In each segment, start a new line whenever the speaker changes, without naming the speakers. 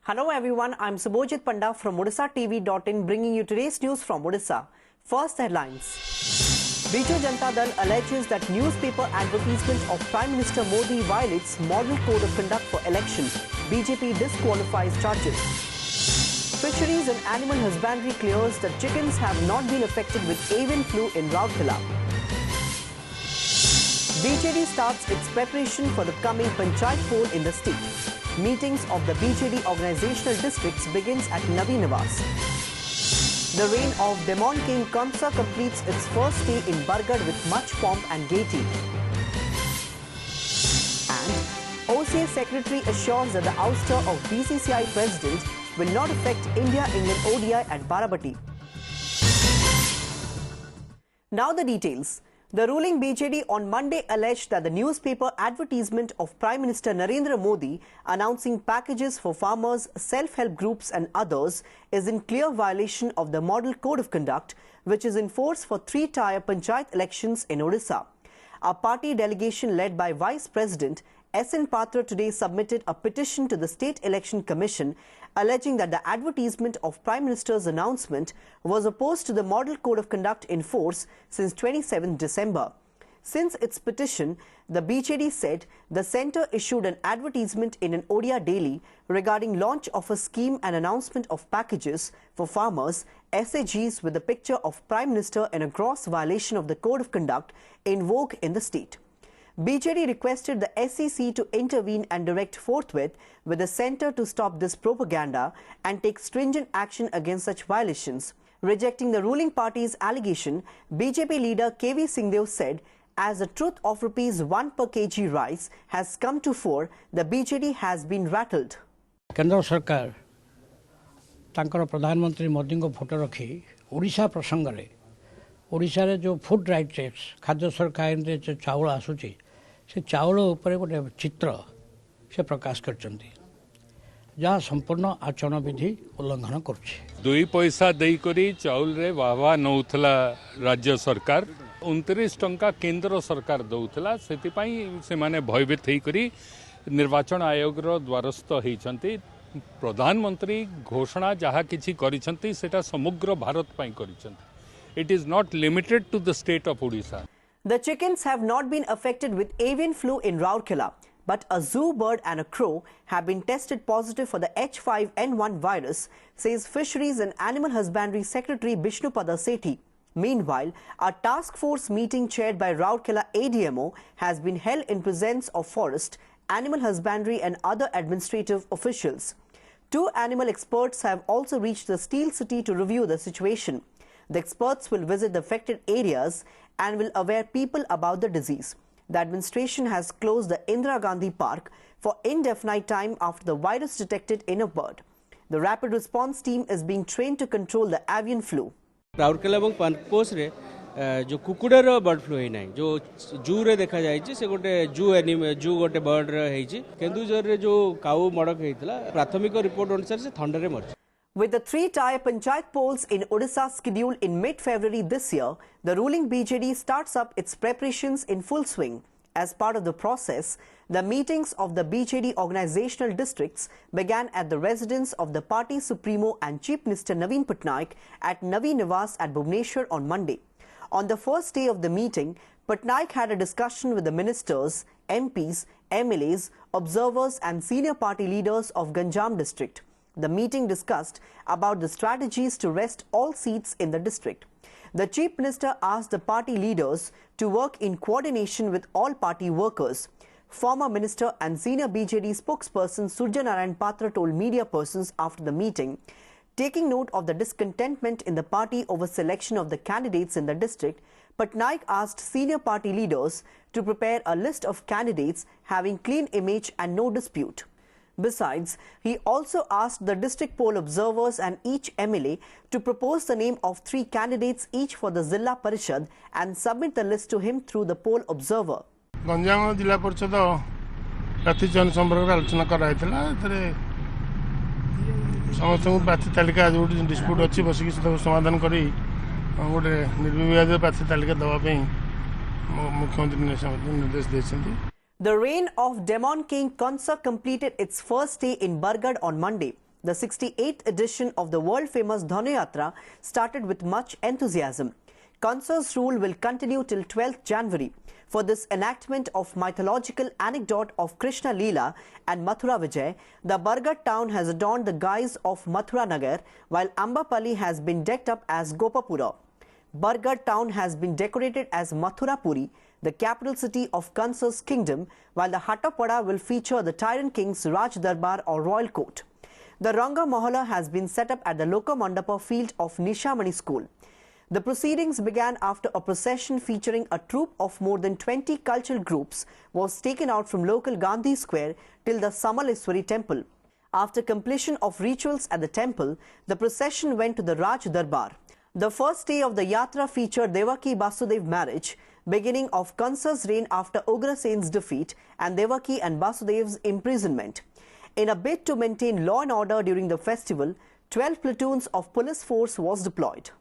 Hello everyone, I'm Subhojit Panda from Odishatv.in bringing you today's news from Odisha. First headlines. Biju Janata Dal alleges that newspaper advertisement of Prime Minister Modi violates model code of conduct for election. BJP disqualifies charges. Fisheries and Animal Husbandry clears that chickens have not been affected with avian flu in Rourkela. BJD starts its preparation for the coming Panchayat poll in the state. Meetings of the BJD organizational districts begins at Navi Nivas. The reign of Demon King Kamsa completes its first day in Bargarh with much pomp and gaiety. And OCA Secretary assures that the ouster of BCCI President will not affect India-England ODI at Barabati. Now the details. The ruling BJD on Monday alleged that the newspaper advertisement of Prime Minister Narendra Modi announcing packages for farmers, self-help groups and others is in clear violation of the Model Code of Conduct, which is in force for 3-tier Panchayat elections in Odisha. A party delegation led by Vice President S.N. Patra today submitted a petition to the State Election Commission alleging that the advertisement of Prime Minister's announcement was opposed to the Model Code of Conduct in force since 27 December. Since its petition, the BJD said the centre issued an advertisement in an Odia daily regarding launch of a scheme and announcement of packages for farmers, SAGs with a picture of Prime Minister in a gross violation of the Code of Conduct in vogue in the state. BJD requested the SEC to intervene and direct forthwith with the centre to stop this propaganda and take stringent action against such violations. Rejecting the ruling party's allegation, BJP leader KV Singhdeo said, as the truth of ₹1 per kg rice has come to fore, the BJD has been rattled.
केंद्र सरकार तांकर प्रधानमंत्री मोदी को photo रखी ओडिशा प्रसंग रे ओडिशा रे जो फूड राइट टैक्स खाद्य सरकार रे जो चाउल आसुची से चाउल ऊपर गोटे चित्र से प्रकाश करचंती जहाँ संपूर्ण आचरण विधि उल्लंघन करुछि
2 पैसा देई करी चाउल रे वाहवा नउथला राज्य सरकार 29 टंका केंद्र सरकार दउथला सेति पई से माने भयभीत हेई करी निर्वाचन आयोग रो द्वारस्थ हेइछंती प्रधानमंत्री घोषणा जहाँ किछि करिछंती सेटा समग्र भारत पई करिछंती it is not limited to the state of Odisha.
The chickens have not been affected with avian flu in Rourkela, but a zoo bird and a crow have been tested positive for the H5N1 virus, says Fisheries and Animal Husbandry Secretary Bishnupada Sethi. Meanwhile, a task force meeting chaired by Rourkela ADMO has been held in presence of forest, animal husbandry and other administrative officials. 2 animal experts have also reached the Steel City to review the situation. The experts will visit the affected areas and will aware people about the disease. The administration has closed the Indira Gandhi Park for indefinite time after the virus detected in a bird. The rapid response team is being trained to control the avian flu.
Rourkela এবং পানপোস রে जो कुकुडर bird flu है नहीं जो जू रे देखा जाय से गोटे जू गोटे बर्ड रे केन्दुझर रे जो काऊ मड़क हेइतला प्राथमिक रिपोर्ट अनुसार से थंडा रे मर.
With the 3-tier Panchayat polls in Odisha scheduled in mid-February this year, the ruling BJD starts up its preparations in full swing. As part of the process, the meetings of the BJD organizational districts began at the residence of the party supremo and Chief Minister Naveen Patnaik at Navi Nivas at Bhubaneswar on Monday. On the first day of the meeting, Patnaik had a discussion with the ministers, MPs, MLAs, observers and senior party leaders of Ganjam district. The meeting discussed about the strategies to wrest all seats in the district. The Chief Minister asked the party leaders to work in coordination with all party workers. Former Minister and senior BJD spokesperson Surja Narayan Patra told media persons after the meeting, taking note of the discontentment in the party over selection of the candidates in the district, Patnaik asked senior party leaders to prepare a list of candidates having clean image and no dispute. Besides, he also asked the district poll observers and each MLA to propose the name of 3 candidates each for the Zilla Parishad and submit the list to him through the poll observer.
Ganjam जिला परिषद प्रार्थी चयन संपर्क आलोचना कराइला समस्त प्रार्थी तालिका आज गोटे डिस्प्यूट अच्छी बसिक समाधान कर गोटे निर्विवाद प्रार्थी तालिका देवाई मुख्यमंत्री निर्देश देते.
The reign of Demon King Kansa completed its first day in Bargarh on Monday. The 68th edition of the world-famous Dhanuyatra started with much enthusiasm. Kansa's rule will continue till 12th January. For this enactment of mythological anecdote of Krishna Leela and Mathura Vijay, the Bargarh town has adorned the guise of Mathura Nagar, while Ambapalli has been decked up as Gopapura. Bargarh town has been decorated as Mathurapuri, the capital city of Kansa's kingdom, while the Hattapada will feature the tyrant king's Raj Darbar or royal court. The Ranga Mohalla has been set up at the Loka Mandapa field of Nishamani school. The proceedings began after a procession featuring a troupe of more than 20 cultural groups was taken out from local Gandhi Square till the Samaleswari temple. After completion of rituals at the temple, the procession went to the Raj Darbar. The first day of the Yatra featured Devaki Basudev marriage, beginning of Kansa's reign after Ugrasen's defeat and Devaki and Basudev's imprisonment. In a bid to maintain law and order during the festival, 12 platoons of police force was deployed.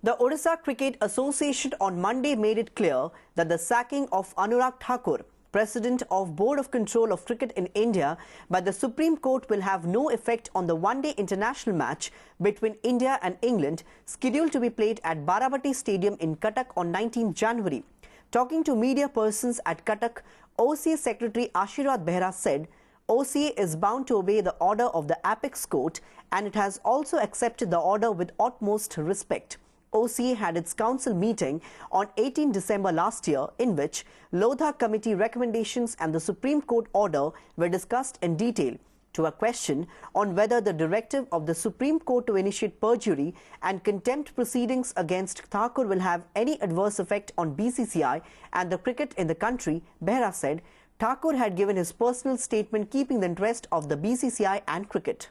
The Odisha Cricket Association on Monday made it clear that the sacking of Anurag Thakur, President of Board of Control of Cricket in India, by the Supreme Court will have no effect on the one-day international match between India and England scheduled to be played at Baravati Stadium in Cuttack on 19 January. Talking to media persons at Cuttack, OCA Secretary Ashirwad Behra said, OCA is bound to obey the order of the Apex Court and it has also accepted the order with utmost respect. OCA had its council meeting on 18 December last year, in which Lodha Committee recommendations and the Supreme Court order were discussed in detail. To a question on whether the directive of the Supreme Court to initiate perjury and contempt proceedings against Thakur will have any adverse effect on BCCI and the cricket in the country, Behra said Thakur had given his personal statement keeping the interest of the BCCI and cricket.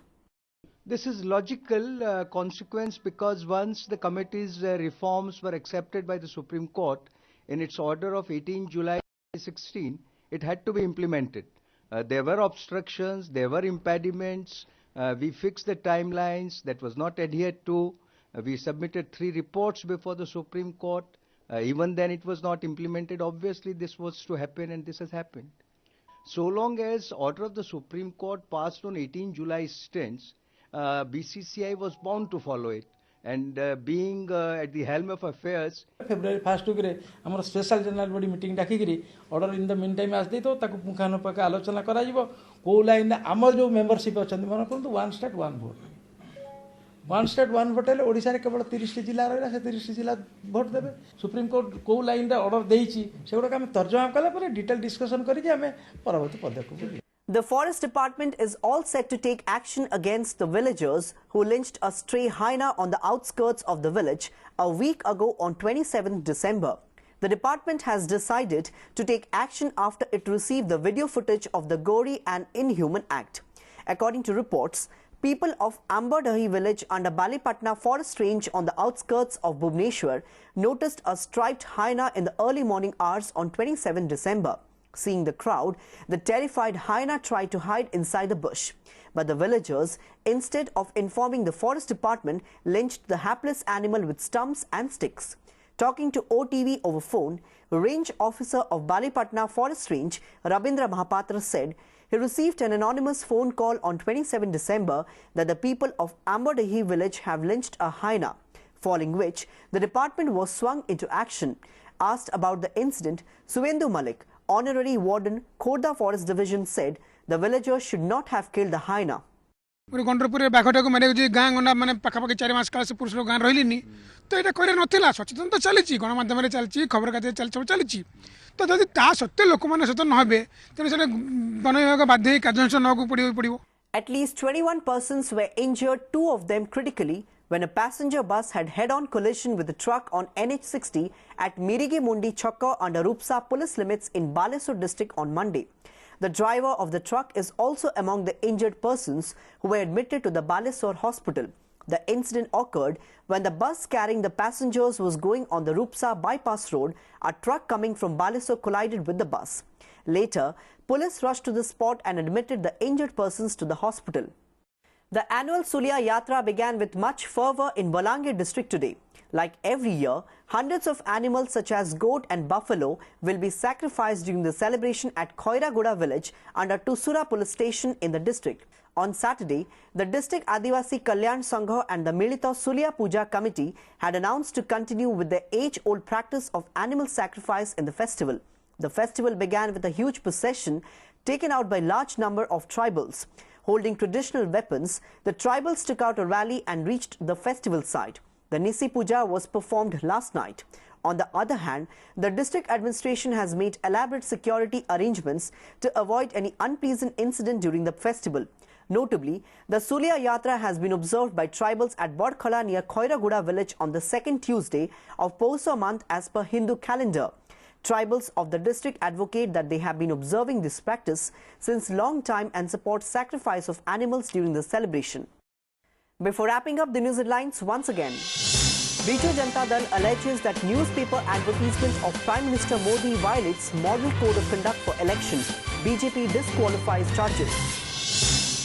This is logical consequence because once the committee's reforms were accepted by the Supreme Court in its order of 18 July 2016, it had to be implemented. There were obstructions, there were impediments, we fixed the timelines that was not adhered to. We submitted 3 reports before the Supreme Court. Even then it was not implemented. Obviously this was to happen and this has happened. So long as order of the Supreme Court passed on 18 July stands, BCCI was bound to follow it, and being at the helm of affairs.
February 1st week our special general body meeting डाकिकरी order in the meantime as दे तो ताकु पुंखानुपुंख आलोचना करा जिवो को line आमर जो membership अछन मन परंतु one state one vote, one state one vote ले ओडिसा रे केवल 30 जिल्ला रहला से 30 जिल्ला भोट देबे. सुप्रीम कोर्ट को लाइन रे ऑर्डर देइची सेगुडा हम तर्जुमा कला पर डिटेल डिस्कशन करी जे हमें परवर्ती पदक्षेप.
The Forest Department is all set to take action against the villagers who lynched a stray hyena on the outskirts of the village a week ago on 27 December. The department has decided to take action after it received the video footage of the gory and inhuman act. According to reports, people of Ambadahi village under Balipatna forest range on the outskirts of Bhubaneswar noticed a striped hyena in the early morning hours on 27 December. Seeing the crowd, the terrified hyena tried to hide inside the bush. But the villagers, instead of informing the forest department, lynched the hapless animal with stumps and sticks. Talking to OTV over phone, range officer of Balipatna Forest Range, Rabindra Mahapatra, said he received an anonymous phone call on 27 December that the people of Ambadahi village have lynched a hyena, following which the department was swung into action. Asked about the incident, Suvendu Malik, Honorary Warden, Khordha Forest Division, said the villagers should not have killed the hyena.
गंडरपुर बाघटा को मारे गाँ गंडा मैंने पखापाखि 4 मास काल से पुरुष लोग गाँ रही तो यहाँ करे नाला सचेतन तो चली गणमाध्यम चलती खबर कागज सब चलती तो जब ता सत्वे लोक मैंने सचेतन हे तेनाली वन विभाग बाध्य कार्यानुष्ठान नाक पड़ो.
At least 21 persons were injured, 2 of them critically, when a passenger bus had head-on collision with a truck on NH60 at Mirige Mundi Chokka under Rupsa police limits in Balesur district on Monday. The driver of the truck is also among the injured persons who were admitted to the Balesur hospital. The incident occurred when the bus carrying the passengers was going on the Rupsa bypass road. A truck coming from Balesur collided with the bus. Later, police rushed to the spot and admitted the injured persons to the hospital. The annual Sulya Yatra began with much fervour in Balangir district today. Like every year, hundreds of animals such as goat and buffalo will be sacrificed during the celebration at Khoiraguda village under Tusura police station in the district. On Saturday, the district Adivasi Kalyan Sangha and the Milita Sulya Puja committee had announced to continue with the age-old practice of animal sacrifice in the festival. The festival began with a huge procession taken out by large number of tribals. Holding traditional weapons, the tribals took out a rally and reached the festival site. The Nisi Puja was performed last night. On the other hand, the district administration has made elaborate security arrangements to avoid any unpleasant incident during the festival. Notably, the Sulya Yatra has been observed by tribals at Bodkhala near Khoiraguda village on the second Tuesday of Pousa month as per Hindu calendar. Tribals of the district advocate that they have been observing this practice since long time and support sacrifice of animals during the celebration. Before wrapping up the news headlines once again, Biju Janata Dal alleges that newspaper advertisement of Prime Minister Modi violates model code of conduct for election. BJP disqualifies charges.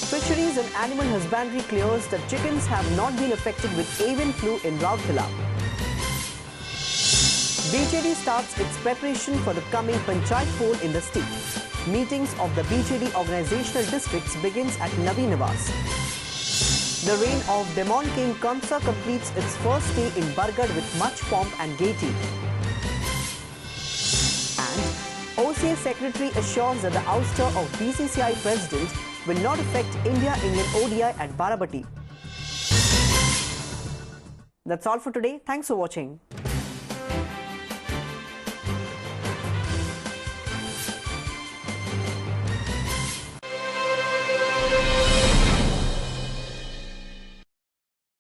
Fisheries and Animal Husbandry clears that chickens have not been affected with avian flu in Rourkela. BJD starts its preparation for the coming Panchayat poll in the state. Meetings of the BJD organizational districts begins at Navi Niwas. The reign of Demon King Kamsa completes its first day in Bargarh with much pomp and gaiety. And OCA Secretary assures that the ouster of BCCI President will not affect India-Indian ODI at Barabati. That's all for today. Thanks for watching.